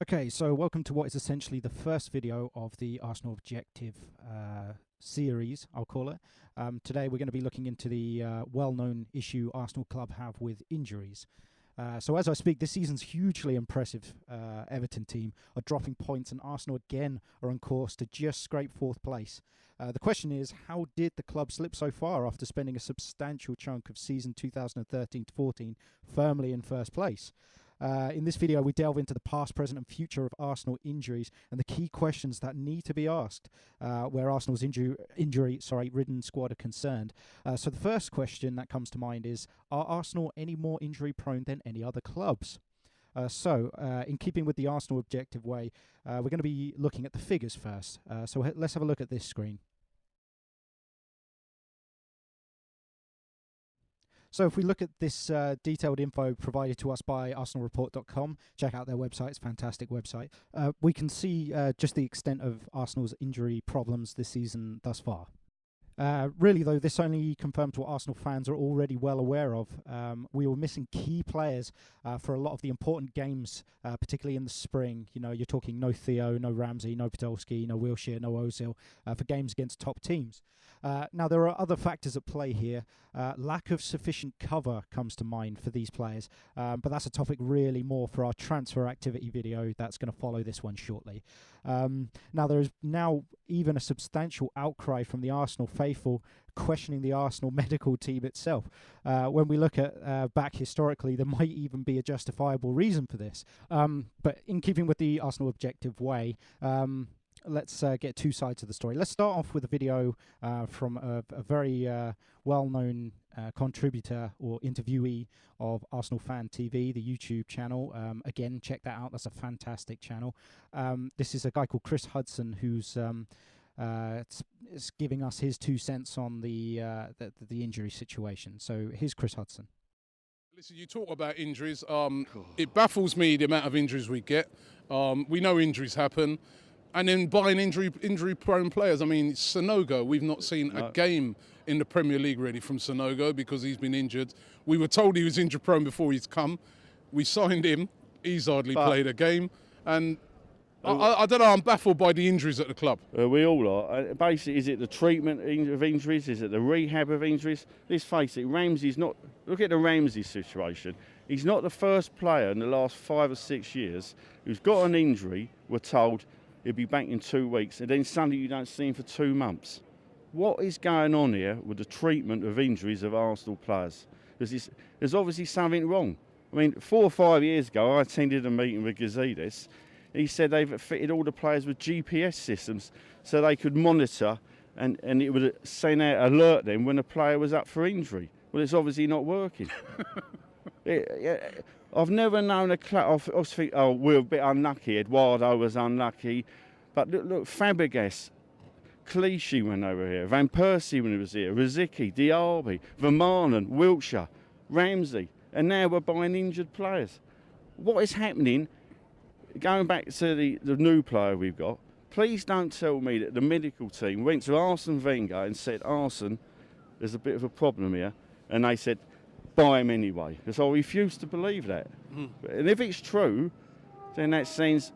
Okay, so welcome to what is essentially the first video of the Arsenal Objective series, I'll call it. Today we're going to be looking into the well-known issue Arsenal Club have with injuries. So as I speak, this season's hugely impressive Everton team are dropping points, and Arsenal again are on course to just scrape fourth place. The question is, how did the club slip so far after spending a substantial chunk of season 2013-14 firmly in first place? In this video, we delve into the past, present and future of Arsenal injuries and the key questions that need to be asked where Arsenal's injury-ridden squad are concerned. So the first question that comes to mind is, are Arsenal any more injury-prone than any other clubs? In keeping with the Arsenal objective way, we're going to be looking at the figures first. So let's have a look at this screen. So if we look at this detailed info provided to us by arsenalreport.com, check out their website, it's a fantastic website, we can see just the extent of Arsenal's injury problems this season thus far. Really, though, this only confirms what Arsenal fans are already well aware of. We were missing key players for a lot of the important games, particularly in the spring. You know, you're talking no Theo, no Ramsey, no Podolski, no Wilshere, no Ozil for games against top teams. Now, there are other factors at play here. Lack of sufficient cover comes to mind for these players, but that's a topic really more for our transfer activity video that's going to follow this one shortly. Now, there is now even a substantial outcry from the Arsenal faithful questioning the Arsenal medical team itself. When we look at back historically, there might even be a justifiable reason for this. But in keeping with the Arsenal objective way, let's get two sides of the story. Let's start off with a video from a very well-known contributor or interviewee of Arsenal Fan TV, the YouTube channel. Again, check that out. That's a fantastic channel. This is a guy called Chris Hudson who's is giving us his 2 cents on the injury situation. So here's Chris Hudson. Listen, you talk about injuries. It baffles me the amount of injuries we get. We know injuries happen. And then buying injury-prone players. I mean, Sanogo, we've not seen a game in the Premier League really from Sanogo because he's been injured. We were told he was injury-prone before he's come. We signed him. He's hardly played a game. And I don't know, I'm baffled by the injuries at the club. We all are. Basically, is it the treatment of injuries? Is it the rehab of injuries? Let's face it, Ramsey's not... Look at the Ramsey situation. He's not the first player in the last 5 or 6 years who's got an injury, we're told, he'll be back in 2 weeks, and then suddenly you don't see him for 2 months. What is going on here with the treatment of injuries of Arsenal players? There's obviously something wrong. I mean, 4 or 5 years ago, I attended a meeting with Gazidis. He said they've fitted all the players with GPS systems so they could monitor and it would send out alert them when a player was up for injury. Well, it's obviously not working. I've never known a club. I think, oh, we're a bit unlucky. Eduardo was unlucky. But look, Fabregas, Clichy when they were here, Van Persie when he was here, Rosicky, Diaby, Vermaelen, Wilshere, Ramsey. And now we're buying injured players. What is happening, going back to the new player we've got, please don't tell me that the medical team went to Arsene Wenger and said, Arsene, there's a bit of a problem here. And they said, buy him anyway, because I refuse to believe that. And if it's true, then that sends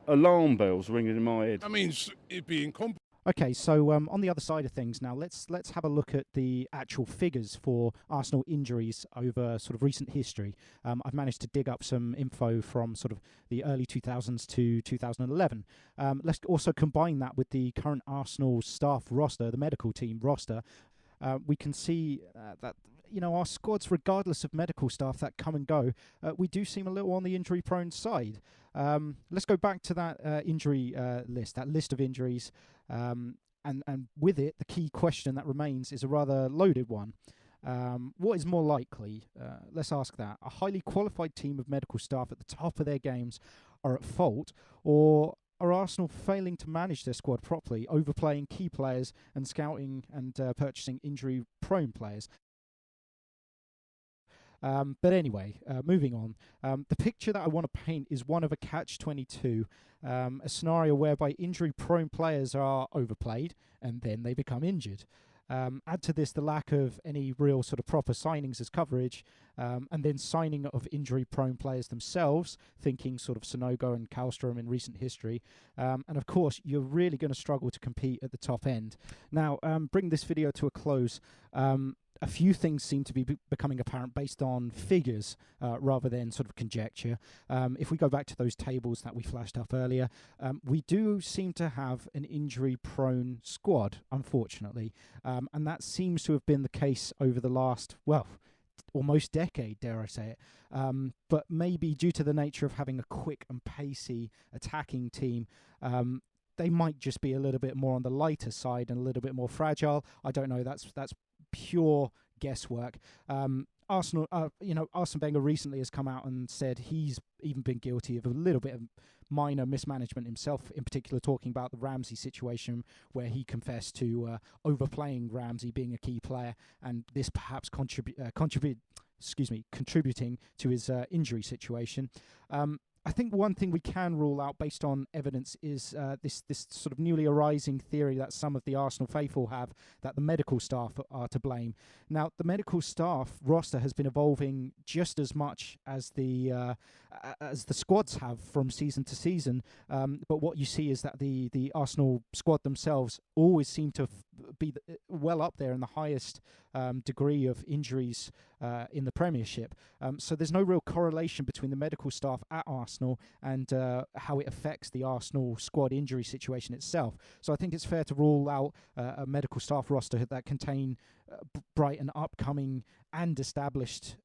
alarm bells ringing in my head. I mean, it'd be incompetent. Okay, so on the other side of things now, let's have a look at the actual figures for Arsenal injuries over sort of recent history. I've managed to dig up some info from sort of the early 2000s to 2011. Let's also combine that with the current Arsenal staff roster, the medical team roster. We can see that, you know, our squads, regardless of medical staff that come and go, we do seem a little on the injury-prone side. Let's go back to that injury list, that list of injuries, and with it, the key question that remains is a rather loaded one. What is more likely? Let's ask that. A highly qualified team of medical staff at the top of their games are at fault, or are Arsenal failing to manage their squad properly, overplaying key players and scouting and purchasing injury-prone players? But anyway, moving on. The picture that I want to paint is one of a catch-22, a scenario whereby injury-prone players are overplayed and then they become injured. Add to this the lack of any real sort of proper signings as coverage, and then signing of injury-prone players themselves, thinking sort of Sonogo and Kallstrom in recent history. And of course, you're really going to struggle to compete at the top end. Now, bring this video to a close. A few things seem to be becoming apparent based on figures rather than sort of conjecture. If we go back to those tables that we flashed up earlier, we do seem to have an injury-prone squad, unfortunately. And that seems to have been the case over the last, well, almost decade, dare I say it. But maybe due to the nature of having a quick and pacey attacking team, they might just be a little bit more on the lighter side and a little bit more fragile. I don't know. That's pure guesswork. Arsenal, Arsene Wenger recently has come out and said he's even been guilty of a little bit of minor mismanagement himself, in particular talking about the Ramsey situation where he confessed to overplaying Ramsey being a key player, and this perhaps contributing to his injury situation. I think one thing we can rule out based on evidence is this sort of newly arising theory that some of the Arsenal faithful have that the medical staff are to blame. Now, the medical staff roster has been evolving just as much as the squads have from season to season. But what you see is that the Arsenal squad themselves always seem to be well up there in the highest degree of injuries in the Premiership. So there's no real correlation between the medical staff at Arsenal and how it affects the Arsenal squad injury situation itself. So I think it's fair to rule out a medical staff roster that contain bright and upcoming and established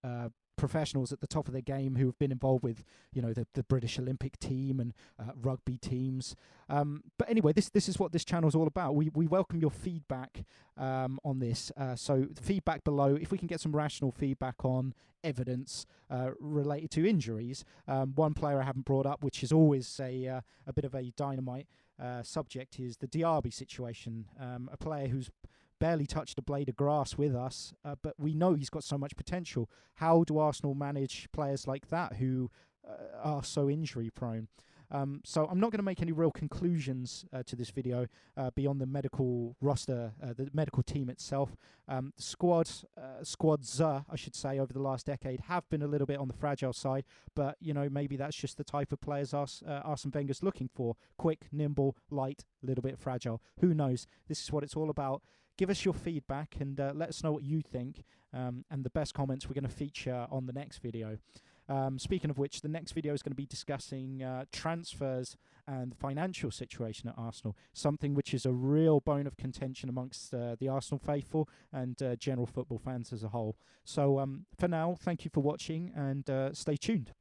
professionals at the top of their game who have been involved with, the British Olympic team and rugby teams. But anyway, this is what this channel is all about. We welcome your feedback on this. So the feedback below, if we can get some rational feedback on evidence related to injuries. One player I haven't brought up, which is always a bit of a dynamite subject, is the Diaby situation. A player who's barely touched a blade of grass with us, but we know he's got so much potential. How do Arsenal manage players like that who are so injury prone? So I'm not going to make any real conclusions to this video beyond the medical roster, the medical team itself. Squads, I should say, over the last decade have been a little bit on the fragile side, but maybe that's just the type of players Arsene Wenger's looking for: quick, nimble, light, a little bit fragile. Who knows? This is what it's all about. Give us your feedback and let us know what you think. And the best comments we're going to feature on the next video. Speaking of which, the next video is going to be discussing transfers and the financial situation at Arsenal, something which is a real bone of contention amongst the Arsenal faithful and general football fans as a whole. So for now, thank you for watching and stay tuned.